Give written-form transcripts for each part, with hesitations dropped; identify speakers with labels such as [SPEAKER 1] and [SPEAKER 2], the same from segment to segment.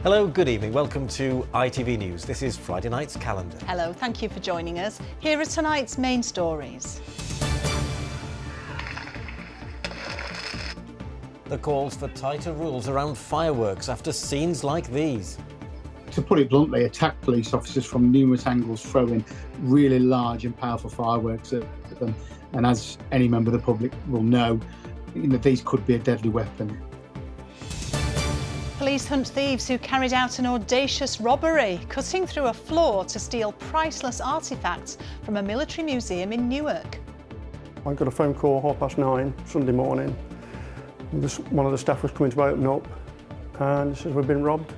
[SPEAKER 1] Hello, good evening. Welcome to ITV News. This is Friday night's calendar.
[SPEAKER 2] Hello, thank you for joining us. Here are tonight's main stories.
[SPEAKER 1] The calls for tighter rules around fireworks after scenes like these.
[SPEAKER 3] To put it bluntly, attack police officers from numerous angles throwing really large and powerful fireworks at them. And as any member of the public will know, these could be a deadly weapon.
[SPEAKER 2] Police hunt thieves who carried out an audacious robbery, cutting through a floor to steal priceless artefacts from a military museum in Newark.
[SPEAKER 4] I got a phone call 9:30 Sunday morning. One of the staff was coming to open up and says we've been robbed.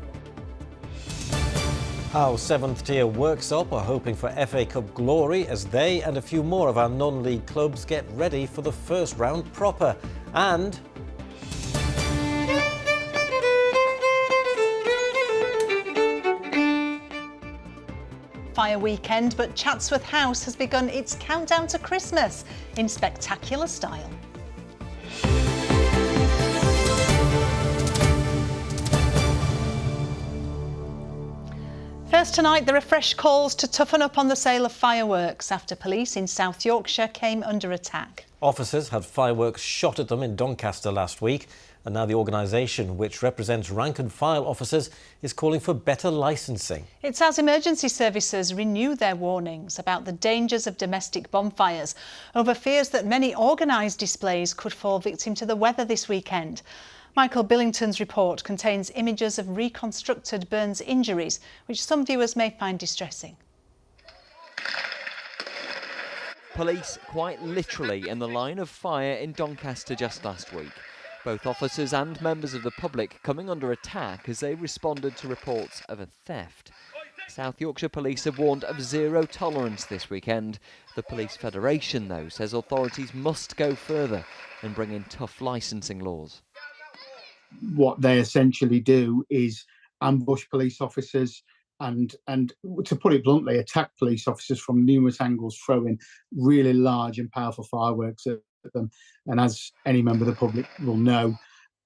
[SPEAKER 1] Our 7th tier works up are hoping for FA Cup glory as they and a few more of our non-league clubs get ready for the first round proper. And
[SPEAKER 2] Fire weekend, but Chatsworth House has begun its countdown to Christmas in spectacular style. First tonight, there are fresh calls to toughen up on the sale of fireworks after police in South Yorkshire came under attack.
[SPEAKER 1] officers had fireworks shot at them in Doncaster last week, and now the organisation, which represents rank and file officers, is calling for better licensing.
[SPEAKER 2] It's as emergency services renew their warnings about the dangers of domestic bonfires, over fears that many organised displays could fall victim to the weather this weekend. Michael Billington's report contains images of reconstructed burns injuries, which some viewers may find distressing.
[SPEAKER 5] Police quite literally in the line of fire in Doncaster just last week. Both officers and members of the public coming under attack as they responded to reports of a theft. South Yorkshire Police have warned of zero tolerance this weekend. The Police Federation, though, says authorities must go further and bring in tough licensing laws.
[SPEAKER 3] What they essentially do is ambush police officers and to put it bluntly, attack police officers from numerous angles, throwing really large and powerful fireworks at them. And as any member of the public will know,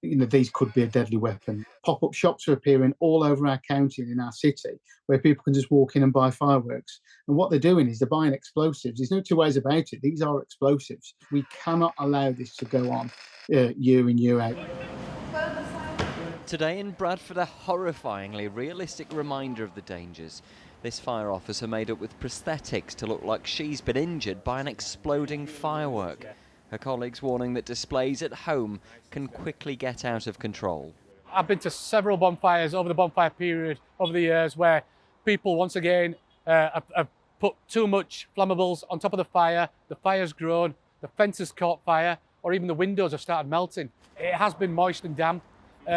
[SPEAKER 3] these could be a deadly weapon. Pop-up shops are appearing all over our county and in our city where people can just walk in and buy fireworks. And what they're doing is they're buying explosives. There's no two ways about it. These are explosives. We cannot allow this to go on year in, year out.
[SPEAKER 5] Today in Bradford, a horrifyingly realistic reminder of the dangers. This fire officer made up with prosthetics to look like she's been injured by an exploding firework. Her colleagues warning that displays at home can quickly get out of control.
[SPEAKER 6] I've been to several bonfires over the bonfire period over the years where people once again have put too much flammables on top of the fire's grown, the fence has caught fire, or even the windows have started melting. It has been moist and damp.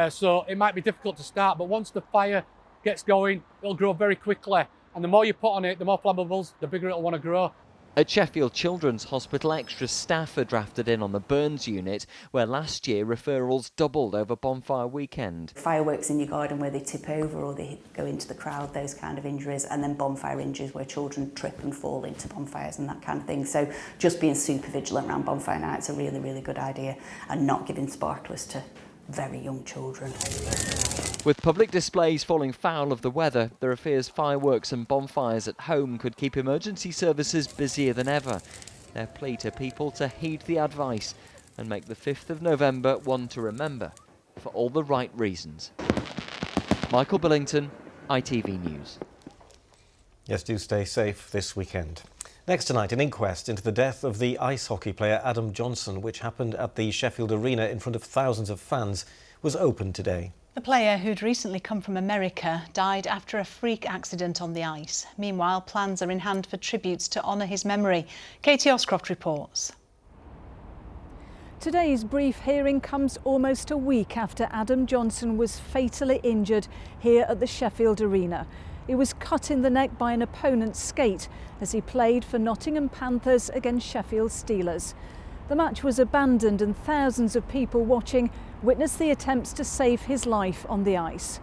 [SPEAKER 6] So it might be difficult to start, but once the fire gets going, it'll grow very quickly. And the more you put on it, the more flammables, the bigger it'll want to grow.
[SPEAKER 5] At Sheffield Children's Hospital, extra staff are drafted in on the burns unit, where last year referrals doubled over bonfire weekend.
[SPEAKER 7] Fireworks in your garden where they tip over or they go into the crowd, those kind of injuries, and then bonfire injuries where children trip and fall into bonfires and that kind of thing. So just being super vigilant around bonfire nights is a really, really good idea, and not giving sparklers to very young children.
[SPEAKER 5] With public displays falling foul of the weather, there are fears fireworks and bonfires at home could keep emergency services busier than ever. Their plea to people to heed the advice and make the 5th of November one to remember for all the right reasons. Michael Billington, ITV News.
[SPEAKER 1] Yes, do stay safe this weekend. Next tonight, an inquest into the death of the ice hockey player Adam Johnson, which happened at the Sheffield Arena in front of thousands of fans, was opened today.
[SPEAKER 2] The player, who'd recently come from America, died after a freak accident on the ice. Meanwhile, plans are in hand for tributes to honour his memory. Katie Oscroft reports.
[SPEAKER 8] Today's brief hearing comes almost a week after Adam Johnson was fatally injured here at the Sheffield Arena. He was cut in the neck by an opponent's skate as he played for Nottingham Panthers against Sheffield Steelers. The match was abandoned and thousands of people watching witnessed the attempts to save his life on the ice.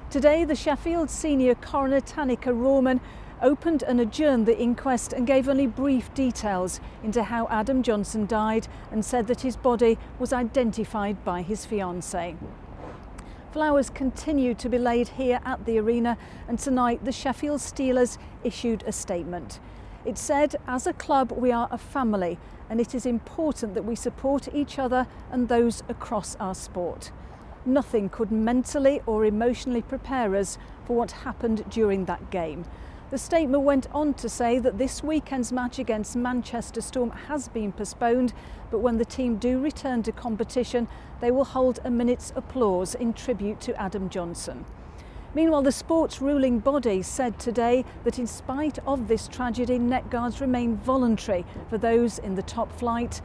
[SPEAKER 8] Today, the Sheffield senior coroner Tanika Rawman opened and adjourned the inquest and gave only brief details into how Adam Johnson died and said that his body was identified by his fiancée. Flowers continued to be laid here at the arena, and tonight the Sheffield Steelers issued a statement. It said, "As a club, we are a family, and it is important that we support each other and those across our sport. Nothing could mentally or emotionally prepare us for what happened during that game." The statement went on to say that this weekend's match against Manchester Storm has been postponed, but when the team do return to competition, they will hold a minute's applause in tribute to Adam Johnson. Meanwhile, the sport's ruling body said today that in spite of this tragedy, neck guards remain voluntary for those in the top flight.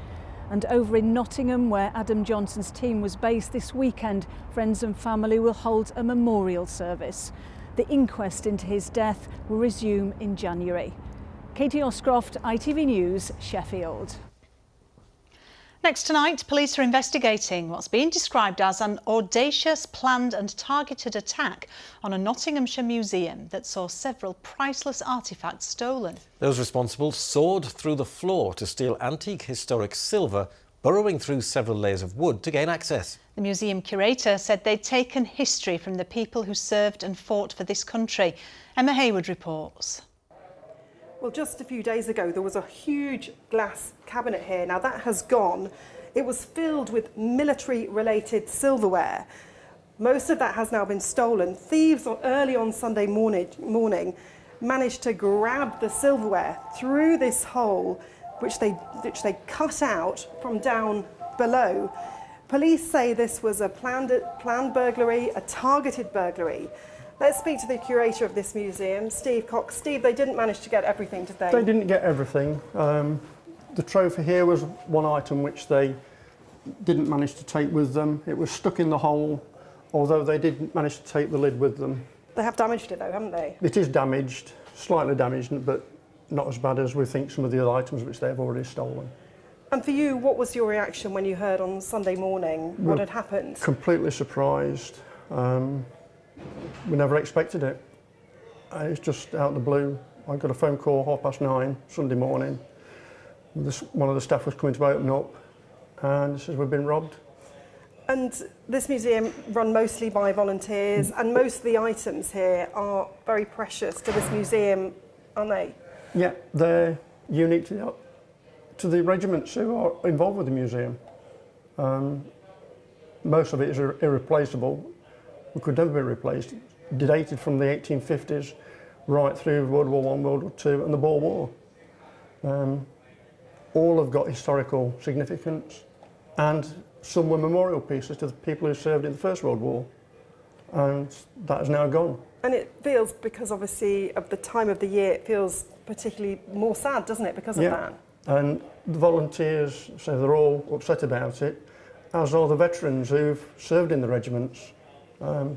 [SPEAKER 8] And over in Nottingham, where Adam Johnson's team was based this weekend, friends and family will hold a memorial service. The inquest into his death will resume in January. Katie Oscroft, ITV News, Sheffield.
[SPEAKER 2] Next tonight, police are investigating what's being described as an audacious, planned and targeted attack on a Nottinghamshire museum that saw several priceless artefacts stolen.
[SPEAKER 1] Those responsible soared through the floor to steal antique historic silver, burrowing through several layers of wood to gain access.
[SPEAKER 2] The museum curator said they'd taken history from the people who served and fought for this country. Emma Hayward reports.
[SPEAKER 9] Well, just a few days ago, there was a huge glass cabinet here. Now that has gone. It was filled with military-related silverware. Most of that has now been stolen. Thieves early on Sunday morning managed to grab the silverware through this hole, which they cut out from down below. Police say this was a planned burglary, a targeted burglary. Let's speak to the curator of this museum, Steve Cox. Steve, they didn't manage to get everything, did they?
[SPEAKER 4] They didn't get everything. The trophy here was one item which they didn't manage to take with them. It was stuck in the hole, although they did manage to take the lid with them.
[SPEAKER 9] They have damaged it though, haven't they?
[SPEAKER 4] It is damaged, slightly damaged, but not as bad as we think some of the other items which they have already stolen.
[SPEAKER 9] And for you, what was your reaction when you heard on Sunday morning what had happened?
[SPEAKER 4] Completely surprised. We never expected it. It's just out of the blue. I got a phone call 9:30 Sunday morning. One of the staff was coming to open up and says we've been robbed.
[SPEAKER 9] And this museum run mostly by volunteers, and most of the items here are very precious to this museum, aren't they?
[SPEAKER 4] Yeah, they're unique to the regiments who are involved with the museum. Most of it is irreplaceable. It could never be replaced. Dated from the 1850s right through World War I, World War II and the Boer War. All have got historical significance, and some were memorial pieces to the people who served in the First World War, and that is now gone.
[SPEAKER 9] And it feels, because obviously of the time of the year, it feels particularly more sad, doesn't it, because of that?
[SPEAKER 4] And the volunteers say they're all upset about it, as are the veterans who've served in the regiments.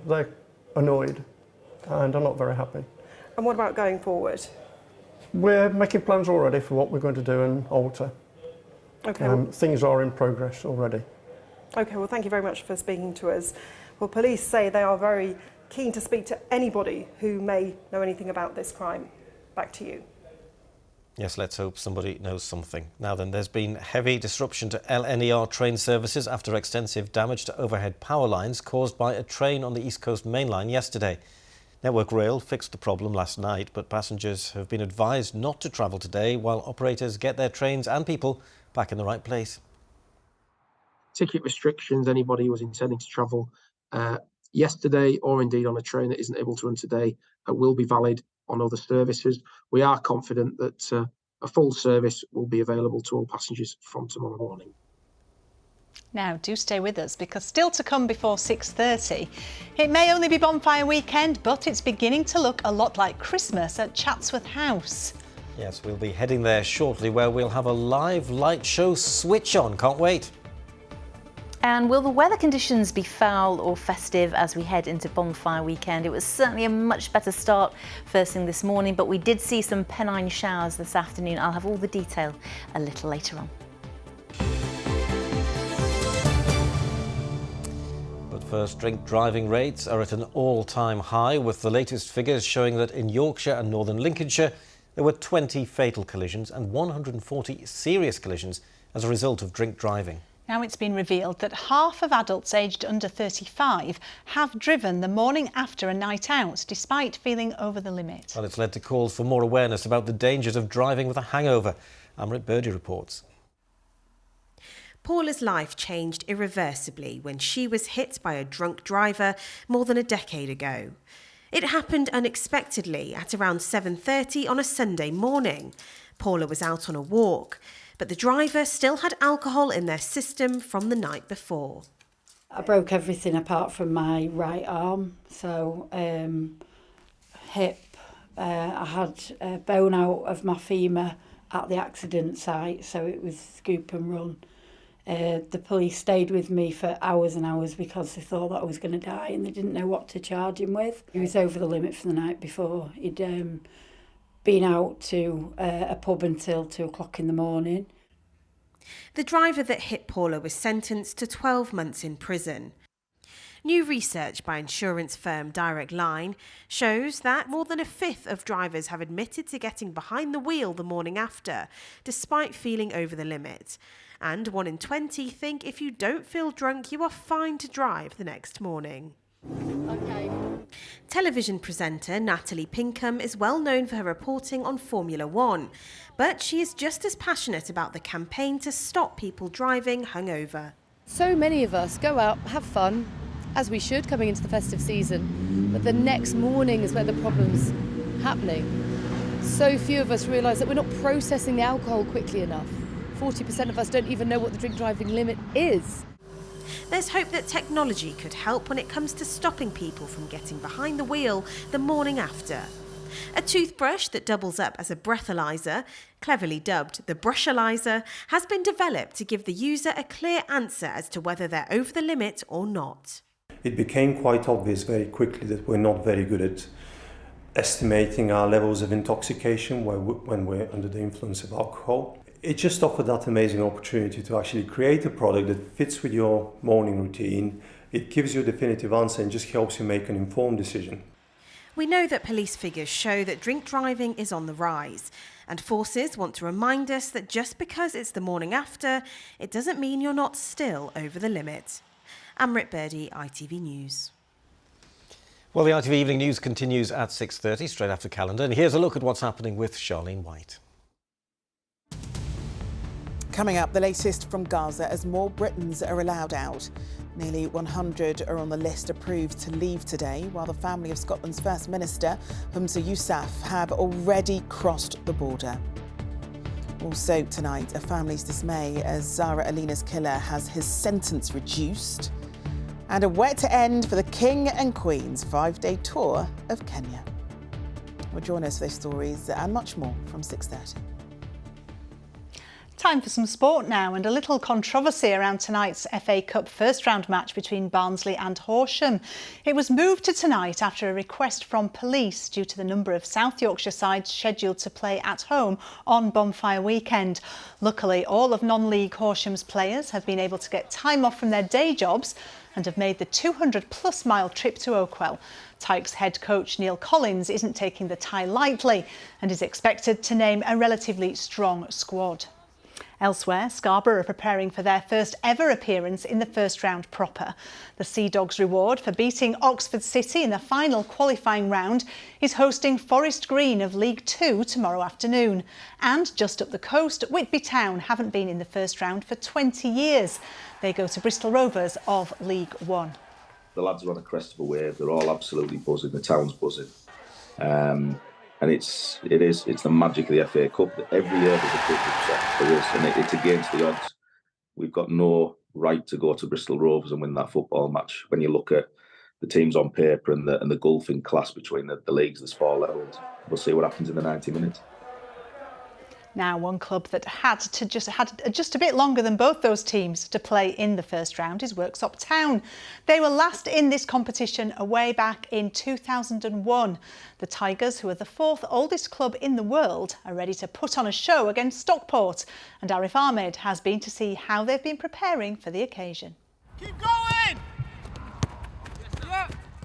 [SPEAKER 4] They're annoyed and are not very happy.
[SPEAKER 9] And what about going forward?
[SPEAKER 4] We're making plans already for what we're going to do and alter.
[SPEAKER 9] Okay.
[SPEAKER 4] Things are in progress already.
[SPEAKER 9] Okay, well, thank you very much for speaking to us. Well, police say they are very keen to speak to anybody who may know anything about this crime. Back to you.
[SPEAKER 1] Yes, let's hope somebody knows something. Now then, there's been heavy disruption to LNER train services after extensive damage to overhead power lines caused by a train on the East Coast Main Line yesterday. Network Rail fixed the problem last night, but passengers have been advised not to travel today while operators get their trains and people back in the right place.
[SPEAKER 10] Ticket restrictions, anybody who was intending to travel yesterday or indeed on a train that isn't able to run today will be valid on other services. We are confident that a full service will be available to all passengers from tomorrow morning.
[SPEAKER 2] Now, do stay with us, because still to come before 6:30, it may only be bonfire weekend, but it's beginning to look a lot like Christmas at Chatsworth House.
[SPEAKER 1] Yes, we'll be heading there shortly, where we'll have a live light show switch on. Can't wait.
[SPEAKER 11] And will the weather conditions be foul or festive as we head into bonfire weekend? It was certainly a much better start first thing this morning, but we did see some Pennine showers this afternoon. I'll have all the detail a little later on.
[SPEAKER 1] But first, drink driving rates are at an all-time high, with the latest figures showing that in Yorkshire and northern Lincolnshire there were 20 fatal collisions and 140 serious collisions as a result of drink driving.
[SPEAKER 2] Now it's been revealed that half of adults aged under 35 have driven the morning after a night out, despite feeling over the limit.
[SPEAKER 1] Well, it's led to calls for more awareness about the dangers of driving with a hangover. Amrit Birdie reports.
[SPEAKER 12] Paula's life changed irreversibly when she was hit by a drunk driver more than a decade ago. It happened unexpectedly at around 7:30 on a Sunday morning. Paula was out on a walk, but the driver still had alcohol in their system from the night before.
[SPEAKER 13] I broke everything apart from my right arm, so hip. I had a bone out of my femur at the accident site, so it was scoop and run. The police stayed with me for hours and hours because they thought that I was going to die and they didn't know what to charge him with. He was over the limit for the night before. He'd been out to a pub until 2 o'clock in the morning.
[SPEAKER 12] The driver that hit Paula was sentenced to 12 months in prison. New research by insurance firm Direct Line shows that more than a fifth of drivers have admitted to getting behind the wheel the morning after, despite feeling over the limit. And 1 in 20 think if you don't feel drunk, you are fine to drive the next morning. Okay. Television presenter Natalie Pinkham is well known for her reporting on Formula One, but she is just as passionate about the campaign to stop people driving hungover.
[SPEAKER 14] So many of us go out, have fun, as we should coming into the festive season, but the next morning is where the problem's happening. So few of us realise that we're not processing the alcohol quickly enough. 40% of us don't even know what the drink driving limit is.
[SPEAKER 12] There's hope that technology could help when it comes to stopping people from getting behind the wheel the morning after. A toothbrush that doubles up as a breathalyzer, cleverly dubbed the brushalyzer, has been developed to give the user a clear answer as to whether they're over the limit or not.
[SPEAKER 15] It became quite obvious very quickly that we're not very good at estimating our levels of intoxication when we're under the influence of alcohol. It just offered that amazing opportunity to actually create a product that fits with your morning routine. It gives you a definitive answer and just helps you make an informed decision.
[SPEAKER 12] We know that police figures show that drink driving is on the rise, and forces want to remind us that just because it's the morning after, it doesn't mean you're not still over the limit. Amrit Birdie, ITV News.
[SPEAKER 1] Well, the ITV Evening News continues at 6:30, straight after calendar, and here's a look at what's happening with Charlene White.
[SPEAKER 16] Coming up, the latest from Gaza as more Britons are allowed out. Nearly 100 are on the list approved to leave today, while the family of Scotland's First Minister, Humza Yousaf, have already crossed the border. Also tonight, a family's dismay as Zara Alina's killer has his sentence reduced. And a wet end for the King and Queen's 5-day tour of Kenya. Well, join us for those stories and much more from 6:30.
[SPEAKER 2] Time for some sport now, and a little controversy around tonight's FA Cup first round match between Barnsley and Horsham. It was moved to tonight after a request from police due to the number of South Yorkshire sides scheduled to play at home on Bonfire weekend. Luckily, all of non-league Horsham's players have been able to get time off from their day jobs and have made the 200-plus mile trip to Oakwell. Tykes head coach Neil Collins isn't taking the tie lightly and is expected to name a relatively strong squad. Elsewhere, Scarborough are preparing for their first ever appearance in the first round proper. The Sea Dogs' reward for beating Oxford City in the final qualifying round is hosting Forest Green of League Two tomorrow afternoon. And just up the coast, Whitby Town haven't been in the first round for 20 years. They go to Bristol Rovers of League One.
[SPEAKER 17] The lads are on a crest of a wave. They're all absolutely buzzing. The town's buzzing. And it's the magic of the FA Cup. Every year there's a big upset for us, and it's against the odds. We've got no right to go to Bristol Rovers and win that football match. When you look at the teams on paper and the gulfing class between the leagues, the sport levels, we'll see what happens in the 90 minutes.
[SPEAKER 2] Now, one club that had just a bit longer than both those teams to play in the first round is Worksop Town. They were last in this competition way back in 2001. The Tigers, who are the fourth oldest club in the world, are ready to put on a show against Stockport. And Arif Ahmed has been to see how they've been preparing for the occasion.
[SPEAKER 18] Keep going!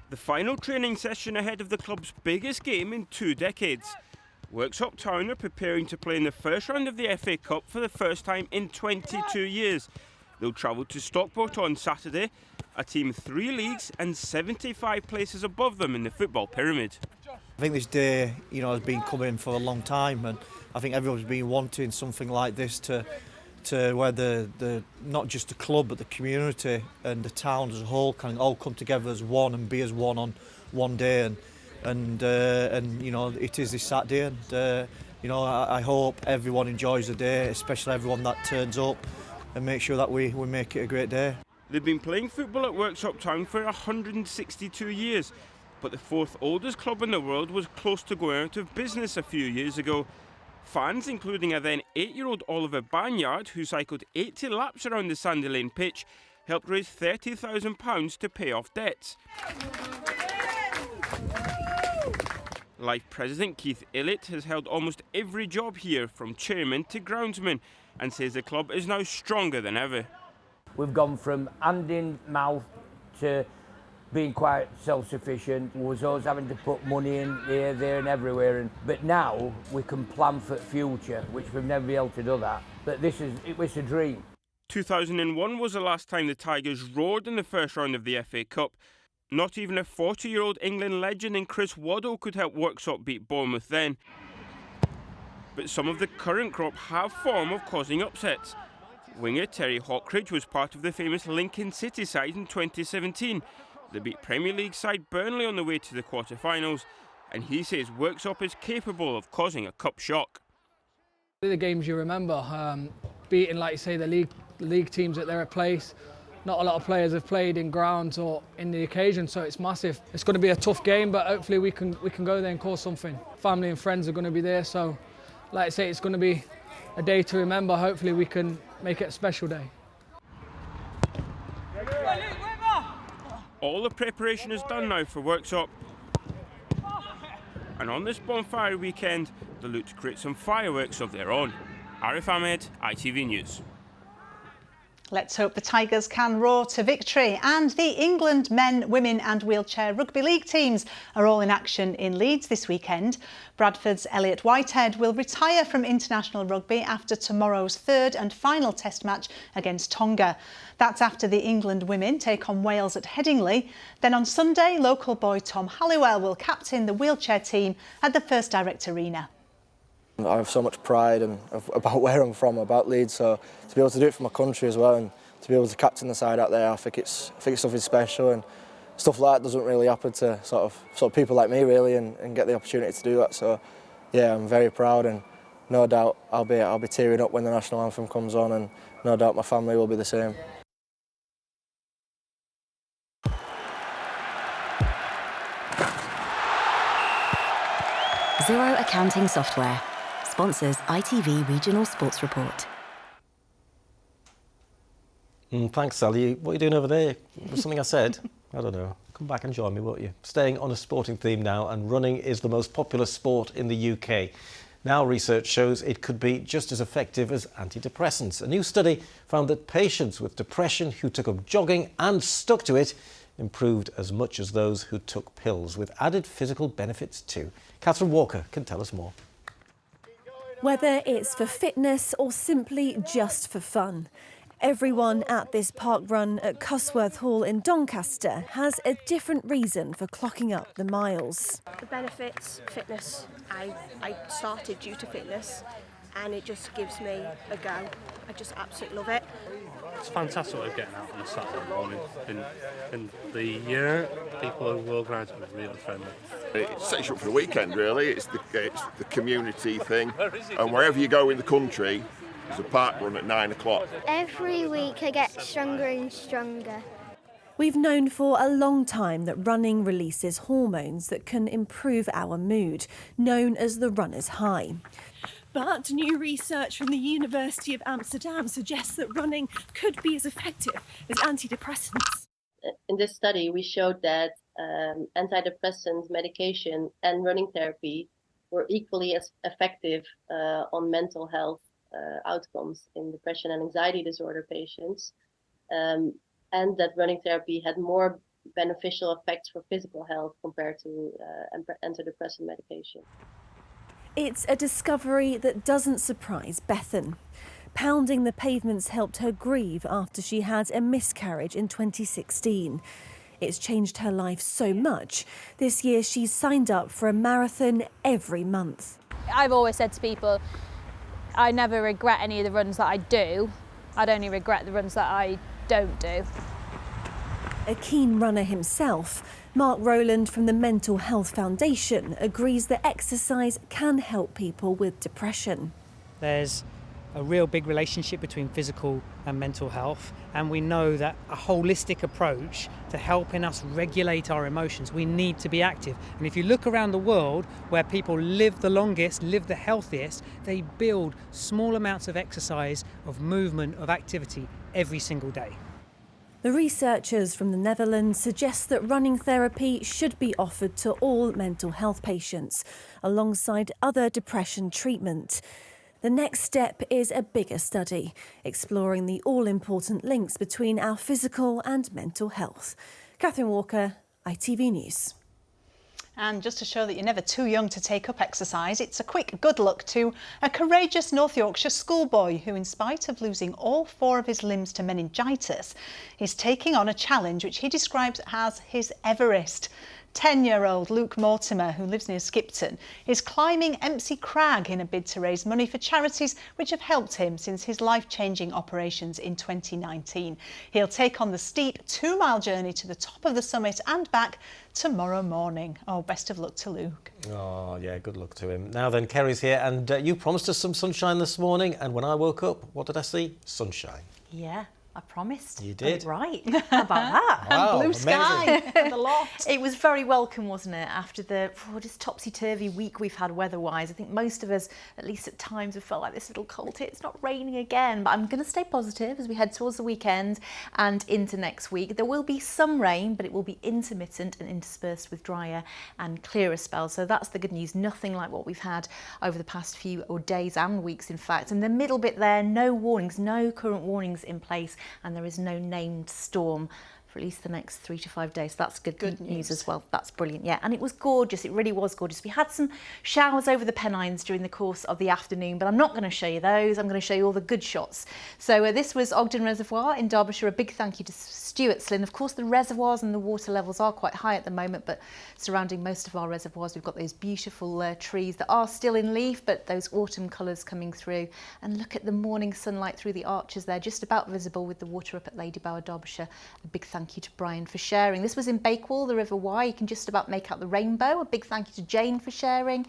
[SPEAKER 18] The final training session ahead of the club's biggest game in 2 decades. Worksop Town are preparing to play in the first round of the FA Cup for the first time in 22 years. They'll travel to Stockport on Saturday, a team 3 leagues and 75 places above them in the football pyramid.
[SPEAKER 19] I think this day, has been coming for a long time, and I think everyone's been wanting something like this to where the not just the club but the community and the town as a whole can all come together as one and be as one on one day, and it is this Saturday, and I hope everyone enjoys the day, especially everyone that turns up, and make sure that we make it a great day.
[SPEAKER 18] They've been playing football at Worksop Town for 162 years, but the 4th oldest club in the world was close to going out of business a few years ago. Fans, including a then 8-year-old Oliver Banyard, who cycled 80 laps around the Sandy Lane pitch, helped raise £30,000 to pay off debts. Life President Keith Illett has held almost every job here, from chairman to groundsman, and says the club is now stronger than ever.
[SPEAKER 20] We've gone from hand in mouth to being quite self-sufficient. We was always having to put money in here, there and everywhere, but now we can plan for the future, which we've never been able to do that. But it was a dream. 2001
[SPEAKER 18] was the last time the Tigers roared in the first round of the FA Cup. Not even a 40-year-old England legend in Chris Waddle could help Worksop beat Bournemouth then. But some of the current crop have form of causing upsets. Winger Terry Hawkridge was part of the famous Lincoln City side in 2017. They beat Premier League side Burnley on the way to the quarter-finals, and he says Worksop is capable of causing a cup shock.
[SPEAKER 21] The games you remember, beating, like you say, the league teams at their place. Not a lot of players have played in grounds or in the occasion, so it's massive. It's going to be a tough game, but hopefully we can go there and cause something. Family and friends are going to be there, so like I say, it's going to be a day to remember. Hopefully we can make it a special day.
[SPEAKER 18] All the preparation is done now for Worksop. And on this bonfire weekend, they'll look to create some fireworks of their own. Arif Ahmed, ITV News.
[SPEAKER 2] Let's hope the Tigers can roar to victory. And the England men, women and wheelchair rugby league teams are all in action in Leeds this weekend. Bradford's Elliot Whitehead will retire from international rugby after tomorrow's 3rd and final test match against Tonga. That's after the England women take on Wales at Headingley. Then on Sunday, local boy Tom Halliwell will captain the wheelchair team at the First Direct Arena.
[SPEAKER 22] I have so much pride about where I'm from, about Leeds, so to be able to do it for my country as well and to be able to captain the side out there, I think it's something special, and stuff like that doesn't really happen to sort of people like me really, and get the opportunity to do that. So yeah, I'm very proud, and no doubt I'll be tearing up when the national anthem comes on, and no doubt my family will be the same.
[SPEAKER 23] Zero Accounting Software sponsors ITV Regional Sports Report.
[SPEAKER 1] Thanks, Sally. What are you doing over there? Was something I said? I don't know. Come back and join me, won't you? Staying on a sporting theme now, and running is the most popular sport in the UK. Now research shows it could be just as effective as antidepressants. A new study found that patients with depression who took up jogging and stuck to it improved as much as those who took pills, with added physical benefits too. Catherine Walker can tell us more.
[SPEAKER 24] Whether it's for fitness or simply just for fun, everyone at this park run at Chatsworth Hall in Doncaster has a different reason for clocking up the miles.
[SPEAKER 25] The benefits, fitness. I started due to fitness, and it just gives me a go. I just absolutely love it.
[SPEAKER 26] It's fantastic way of getting out on a Saturday morning. In the year, people who walk around are really friendly.
[SPEAKER 27] It sets you up for the weekend, really. It's the community thing. And wherever you go in the country, there's a park run at 9 o'clock.
[SPEAKER 28] Every week I get stronger and stronger.
[SPEAKER 24] We've known for a long time that running releases hormones that can improve our mood, known as the runner's high. But new research from the University of Amsterdam suggests that running could be as effective as antidepressants.
[SPEAKER 29] In this study, we showed that antidepressant medication and running therapy were equally as effective on mental health outcomes in depression and anxiety disorder patients, and that running therapy had more beneficial effects for physical health compared to antidepressant medication.
[SPEAKER 24] It's a discovery that doesn't surprise Bethan. Pounding the pavements helped her grieve after she had a miscarriage in 2016. It's changed her life so much. This year she's signed up for a marathon every month.
[SPEAKER 3] I've always said to people, I never regret any of the runs that I do. I'd only regret the runs that I don't do.
[SPEAKER 24] A keen runner himself, Mark Rowland from the Mental Health Foundation agrees that exercise can help people with depression.
[SPEAKER 4] There's a real big relationship between physical and mental health, and we know that a holistic approach to helping us regulate our emotions, we need to be active. And if you look around the world where people live the longest, live the healthiest, they build small amounts of exercise, of movement, of activity every single day.
[SPEAKER 24] The researchers from the Netherlands suggest that running therapy should be offered to all mental health patients, alongside other depression treatment. The next step is a bigger study, exploring the all-important links between our physical and mental health. Catherine Walker, ITV News.
[SPEAKER 2] And just to show that you're never too young to take up exercise, it's a quick good luck to a courageous North Yorkshire schoolboy who, in spite of losing all 4 of his limbs to meningitis, is taking on a challenge which he describes as his Everest. 10-year-old Luke Mortimer, who lives near Skipton, is climbing Empsey Crag in a bid to raise money for charities which have helped him since his life-changing operations in 2019. He'll take on the steep 2-mile journey to the top of the summit and back tomorrow morning. Oh, best of luck to Luke.
[SPEAKER 1] Oh, yeah, good luck to him. Now then, Kerry's here, and you promised us some sunshine this morning, and when I woke up, what did I see? Sunshine.
[SPEAKER 5] Yeah. I promised.
[SPEAKER 1] You did?
[SPEAKER 5] Right. How about that?
[SPEAKER 1] Wow,
[SPEAKER 5] Blue sky.
[SPEAKER 2] The lot.
[SPEAKER 5] It was very welcome, wasn't it? After the just topsy-turvy week we've had weather-wise. I think most of us, at least at times, have felt like this little cold hit. It's not raining again, but I'm going to stay positive as we head towards the weekend and into next week. There will be some rain, but it will be intermittent and interspersed with drier and clearer spells. So that's the good news. Nothing like what we've had over the past few days and weeks, in fact. And the middle bit there, no warnings, no current warnings in place. And there is no named storm for at least the next 3 to 5 days. That's good news as well. That's brilliant, yeah. And it was gorgeous. It really was gorgeous. We had some showers over the Pennines during the course of the afternoon, but I'm not going to show you those. I'm going to show you all the good shots. So this was Ogden Reservoir in Derbyshire. A big thank you to Stuart Slynn. Of course, the reservoirs and the water levels are quite high at the moment, but surrounding most of our reservoirs, we've got those beautiful trees that are still in leaf, but those autumn colours coming through. And look at the morning sunlight through the arches there, just about visible with the water up at Lady Bower, Derbyshire. A big thank you to Brian for sharing. This was in Bakewell, the River Wye. You can just about make out the rainbow. A big thank you to Jane for sharing.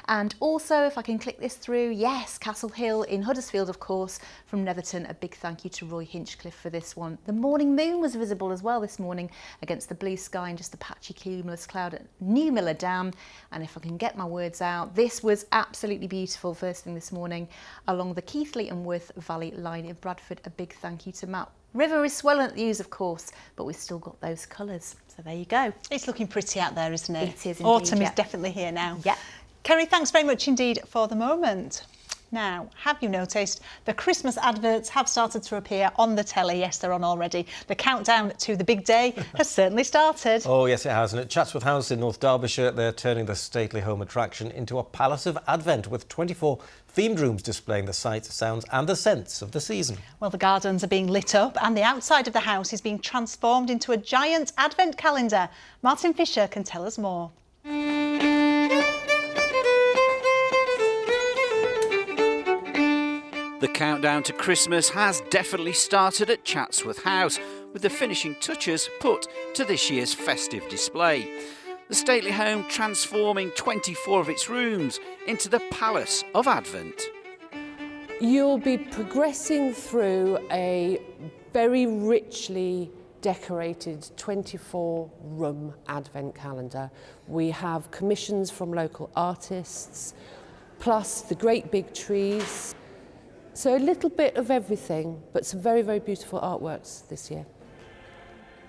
[SPEAKER 5] And also, if I can click this through, yes, Castle Hill in Huddersfield, of course, from Netherton. A big thank you to Roy Hinchcliffe for this one. The morning moon was visible as well this morning against the blue sky and just a patchy cumulus cloud at New Miller Dam. And if I can get my words out, this was absolutely beautiful first thing this morning along the Keighley and Worth Valley line in Bradford. A big thank you to Matt. River is swelling at the Ouse, of course, but we've still got those colours. So there you go.
[SPEAKER 2] It's looking pretty out there, isn't it?
[SPEAKER 5] It is indeed.
[SPEAKER 2] Autumn is definitely here now.
[SPEAKER 5] Yeah.
[SPEAKER 2] Kerry, thanks very much indeed for the moment. Now, have you noticed the Christmas adverts have started to appear on the telly? Yes, they're on already. The countdown to the big day has certainly started.
[SPEAKER 1] Oh, yes, it has. And at Chatsworth House in North Derbyshire, they're turning the stately home attraction into a palace of Advent with 24 themed rooms displaying the sights, sounds and the scents of the season.
[SPEAKER 2] Well, the gardens are being lit up and the outside of the house is being transformed into a giant Advent calendar. Martin Fisher can tell us more.
[SPEAKER 6] The countdown to Christmas has definitely started at Chatsworth House, with the finishing touches put to this year's festive display. The stately home transforming 24 of its rooms into the Palace of Advent.
[SPEAKER 7] You'll be progressing through a very richly decorated 24-room Advent calendar. We have commissions from local artists, plus the great big trees. So a little bit of everything, but some very, very beautiful artworks this year.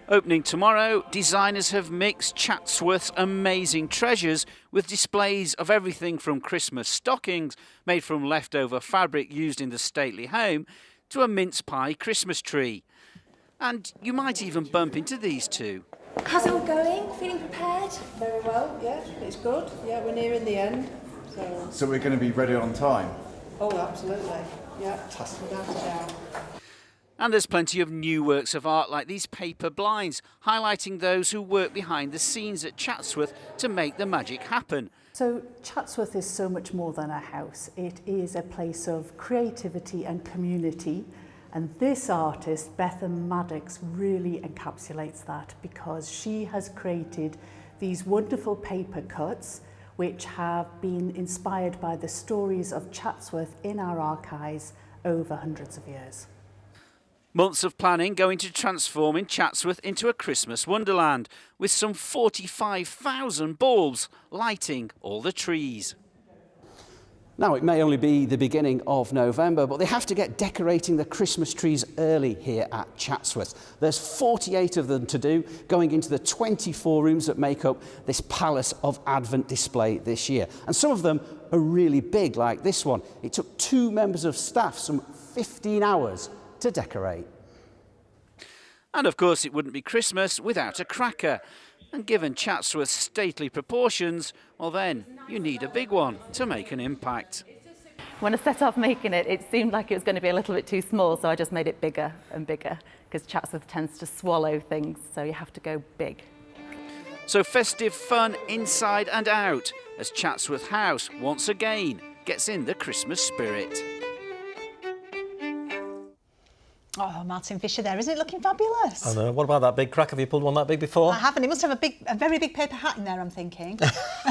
[SPEAKER 6] Opening tomorrow, designers have mixed Chatsworth's amazing treasures with displays of everything from Christmas stockings made from leftover fabric used in the stately home to a mince pie Christmas tree. And you might even bump into these two.
[SPEAKER 5] How's it all going? Feeling prepared?
[SPEAKER 8] Very well, yeah, it's good. Yeah, we're nearing the end. So we're going to be ready on time? Oh, absolutely. Yeah, without a doubt.
[SPEAKER 6] And there's plenty of new works of art like these paper blinds, highlighting those who work behind the scenes at Chatsworth to make the magic happen.
[SPEAKER 9] So Chatsworth is so much more than a house. It is a place of creativity and community. And this artist, Bethan Maddox, really encapsulates that because she has created these wonderful paper cuts which have been inspired by the stories of Chatsworth in our archives over hundreds of years.
[SPEAKER 6] Months of planning going to transforming Chatsworth into a Christmas wonderland with some 45,000 bulbs lighting all the trees.
[SPEAKER 10] Now, it may only be the beginning of November, but they have to get decorating the Christmas trees early here at Chatsworth. There's 48 of them to do, going into the 24 rooms that make up this Palace of Advent display this year. And some of them are really big, like this one. It took 2 members of staff some 15 hours to decorate.
[SPEAKER 6] And of course it wouldn't be Christmas without a cracker. And given Chatsworth's stately proportions, well then, you need a big one to make an impact.
[SPEAKER 5] When I set off making it, it seemed like it was going to be a little bit too small, so I just made it bigger and bigger, because Chatsworth tends to swallow things, so you have to go big.
[SPEAKER 6] So festive fun inside and out, as Chatsworth House once again gets in the Christmas spirit.
[SPEAKER 2] Oh, Martin Fisher there, isn't it looking fabulous?
[SPEAKER 1] I know. What about that big crack? Have you pulled one that big before?
[SPEAKER 2] I haven't. It must have a very big paper hat in there, I'm thinking.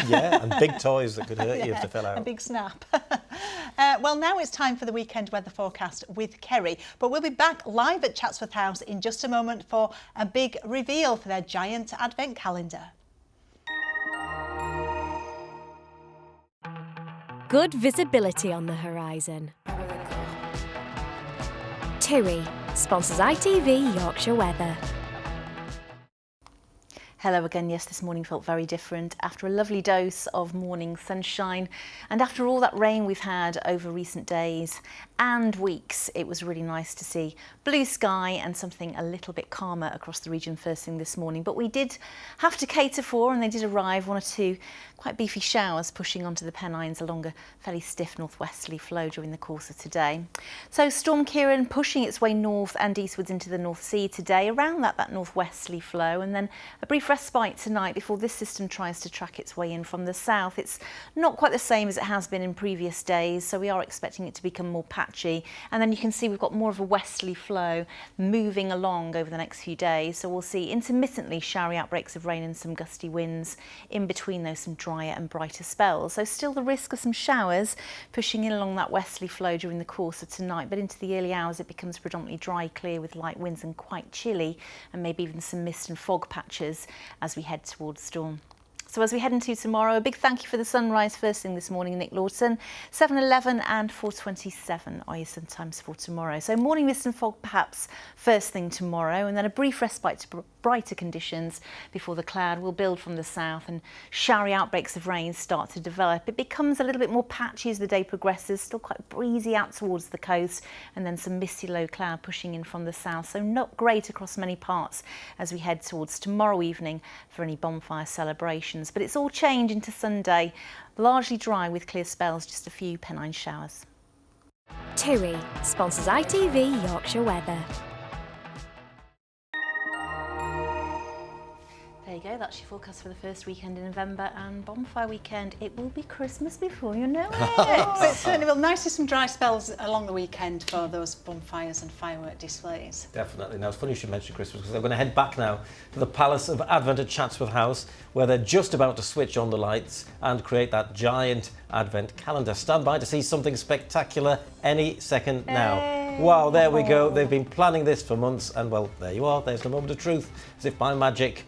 [SPEAKER 1] Yeah, and big toys that could hurt you if they fell out.
[SPEAKER 2] A big snap. Well, now it's time for the weekend weather forecast with Kerry. But we'll be back live at Chatsworth House in just a moment for a big reveal for their giant advent calendar.
[SPEAKER 11] Good visibility on the horizon. TUI sponsors ITV Yorkshire Weather.
[SPEAKER 5] Hello again. Yes, this morning felt very different after a lovely dose of morning sunshine and after all that rain we've had over recent days and weeks. It was really nice to see blue sky and something a little bit calmer across the region first thing this morning, but we did have to cater for, and they did arrive, 1 or 2 quite beefy showers pushing onto the Pennines along a fairly stiff northwesterly flow during the course of today. So Storm Kieran pushing its way north and eastwards into the North Sea today around that northwesterly flow, and then a brief respite tonight before this system tries to track its way in from the south. It's not quite the same as it has been in previous days, so we are expecting it to become more patchy, and then you can see we've got more of a westerly flow moving along over the next few days, so we'll see intermittently showery outbreaks of rain and some gusty winds, in between those some drier and brighter spells. So still the risk of some showers pushing in along that westerly flow during the course of tonight, but into the early hours it becomes predominantly dry, clear with light winds and quite chilly, and maybe even some mist and fog patches as we head towards storm. So as we head into tomorrow, a big thank you for the sunrise first thing this morning, Nick Lawson. 7:11 and 4:27 are your sun times for tomorrow. So morning mist and fog perhaps first thing tomorrow, and then a brief respite to brighter conditions before the cloud will build from the south and showery outbreaks of rain start to develop. It becomes a little bit more patchy as the day progresses, still quite breezy out towards the coast, and then some misty low cloud pushing in from the south. So not great across many parts as we head towards tomorrow evening for any bonfire celebrations. But it's all changed into Sunday, largely dry with clear spells, just a few Pennine showers.
[SPEAKER 11] TUI sponsors ITV Yorkshire Weather.
[SPEAKER 5] There you go, that's your forecast for the first weekend in November, and bonfire weekend, it will be Christmas before you know it.
[SPEAKER 2] Oh, it certainly will. Nice to see some dry spells along the weekend for those bonfires and firework displays.
[SPEAKER 1] Definitely. Now, it's funny you should mention Christmas, because I'm going to head back now to the Palace of Advent at Chatsworth House, where they're just about to switch on the lights and create that giant Advent calendar. Stand by to see something spectacular any second now.
[SPEAKER 2] Hey.
[SPEAKER 1] Wow, there we go. They've been planning this for months, and well, there you are. There's the moment of truth, as if by magic.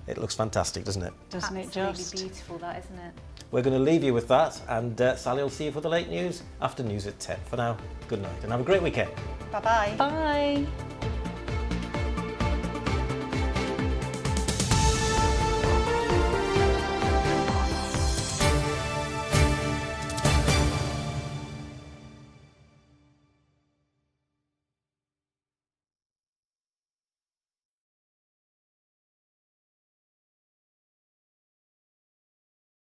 [SPEAKER 1] It looks fantastic, doesn't it?
[SPEAKER 2] Doesn't it
[SPEAKER 5] Absolutely
[SPEAKER 2] just?
[SPEAKER 5] beautiful, that, isn't it?
[SPEAKER 1] We're going to leave you with that, and Sally will see you for the late news after news at 10. For now, good night and have a great weekend.
[SPEAKER 2] Bye-bye.
[SPEAKER 5] Bye.